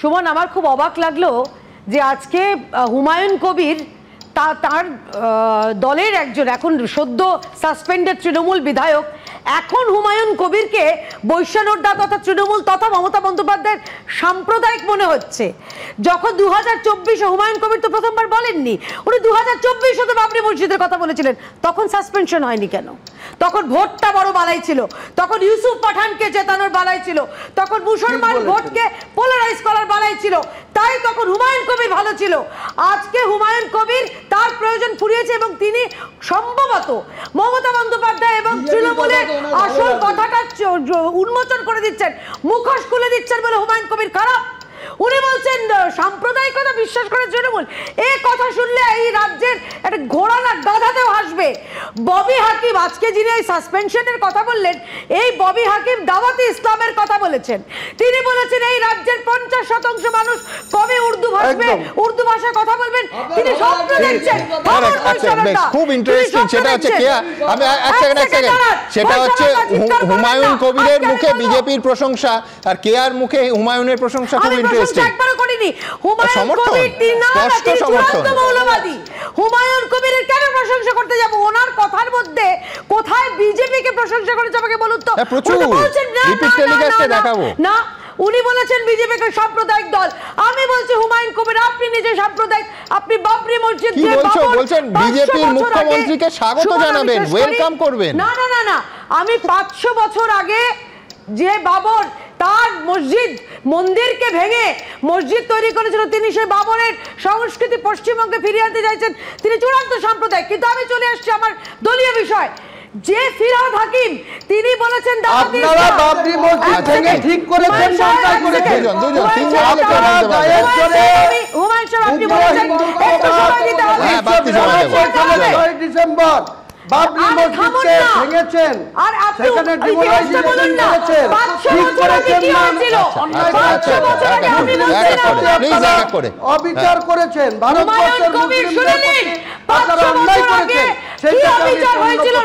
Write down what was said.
সুমন, আমার খুব অবাক লাগলো যে আজকে হুমায়ুন কবির তার দলের একজন এখন সদ্য সাসপেন্ডেড তৃণমূল বিধায়ক এখন হুমায়ুন কবিরকে বৈশ্যনোড্ডা তথা তৃণমূল তথা মমতা বন্দ্যোপাধ্যায়ের সাম্প্রদায়িক মনে হচ্ছে। যখন 2024 হুমায়ুন কবির তো প্রথমবার বলেননি, উনি 2024 তো বাবরি মসজিদের কথা বলেছিলেন, তখন সাসপেনশন হয়নি কেন? তখন ভোটটা বড় বালাই ছিল, তখন ইউসুফ পাঠানকে জেতানোর বালাই ছিল, তখন মুসলমান ভোটকে পোলারাইজ করার বালাই ছিল, তাই তখন হুমায়ুন কবির ভালো ছিল। আজকে হুমায়ুন কবির তার প্রয়োজন ফুরিয়েছে এবং তিনি সম্ভবত মমতা বন্দ্যোপাধ্যায় এবং তৃণমূলের আসল কথাটা উন্মোচন করে দিচ্ছেন, মুখোশ খুলে দিচ্ছেন বলে হুমায়ুন কবির খারাপ। উনি বলছেন সাম্প্রদায়িকতা বিশ্বাস করে তৃণমূল। এই কথা শুনলে এই রাজ্যের একটা ঘোড়া না গাধাতেও হাসবে। ববি হাকিম আজকে যিনি এই সাসপেনশনের কথা বললেন, এই ববি হাকিম দাওয়াতে ইসলামের কথা বলেছেন। তিনি বলেছেন এই রাজ্যের 50% মানুষ কবে উর্দু ভাষবে, উর্দু ভাষায় কথা বলবেন, তিনি স্বপ্ন দেখছেন। খুব ইন্টারেস্টিং। সেটা হচ্ছে আমি এক সেকেন্ড সেটা হচ্ছে হুমায়ুন কবিরের মুখে বিজেপির প্রশংসা আর কেয়ার মুখে হুমায়ুনের প্রশংসা। খুব ইন্টারেস্টিং। একবারও করিনি। হুমায়ুন কবির মৌলবাদী। হুমায়ুন কবিরের কেন প্রশংসা করতে যাব? ওনার কথার মধ্যে কোথায় বিজেপিকে প্রশংসা করেছে আমাকে বলুন তো। না, উনি বলেছেন বিজেপিকে সাম্প্রদায়িক দল। আমি বলছি হুমায়ুন কবির আপনি নিজে সাম্প্রদায়িক। আপনি বাবরি মসজিদ বলছেন বিজেপির মুখ্যমন্ত্রীকে স্বাগত জানাবেন, ওয়েলকাম করবেন। না না না না, আমি 500 বছর আগে যে বাবর তার মসজিদ মন্দিরকে ভেঙে মসজিদ তৈরি করেছিল, তিনি সেই বাবরের সংস্কৃতি পশ্চিমবঙ্গে ফিরিয়ে আনতে চাইছেন, তিনি চূড়ান্ত সাম্প্রদায়িক। কিন্তু আমি চলে আসছি আমার দলীয় বিষয়। যে ফিরহাদ হাকিম তিনি বলেছেন আপনারা বাবরি মসজিদ ভেঙে ঠিক করেছেন, সরকার করেছেন। হুমায়ুন সাহেব আপনি বলেছেন একটু সময় দিতে হবে। ডিসেম্বর বাবরি মসজিদকে ভেঙেছেন, সেখানে ডিমোলাইজেশন করেছেন, ঠিক করেছেন না, অবিচার করেছেন, ভারতবর্ষের মুসলিমদের প্রতি আপনারা অন্যায় করেছেন। সেটা হয়েছিল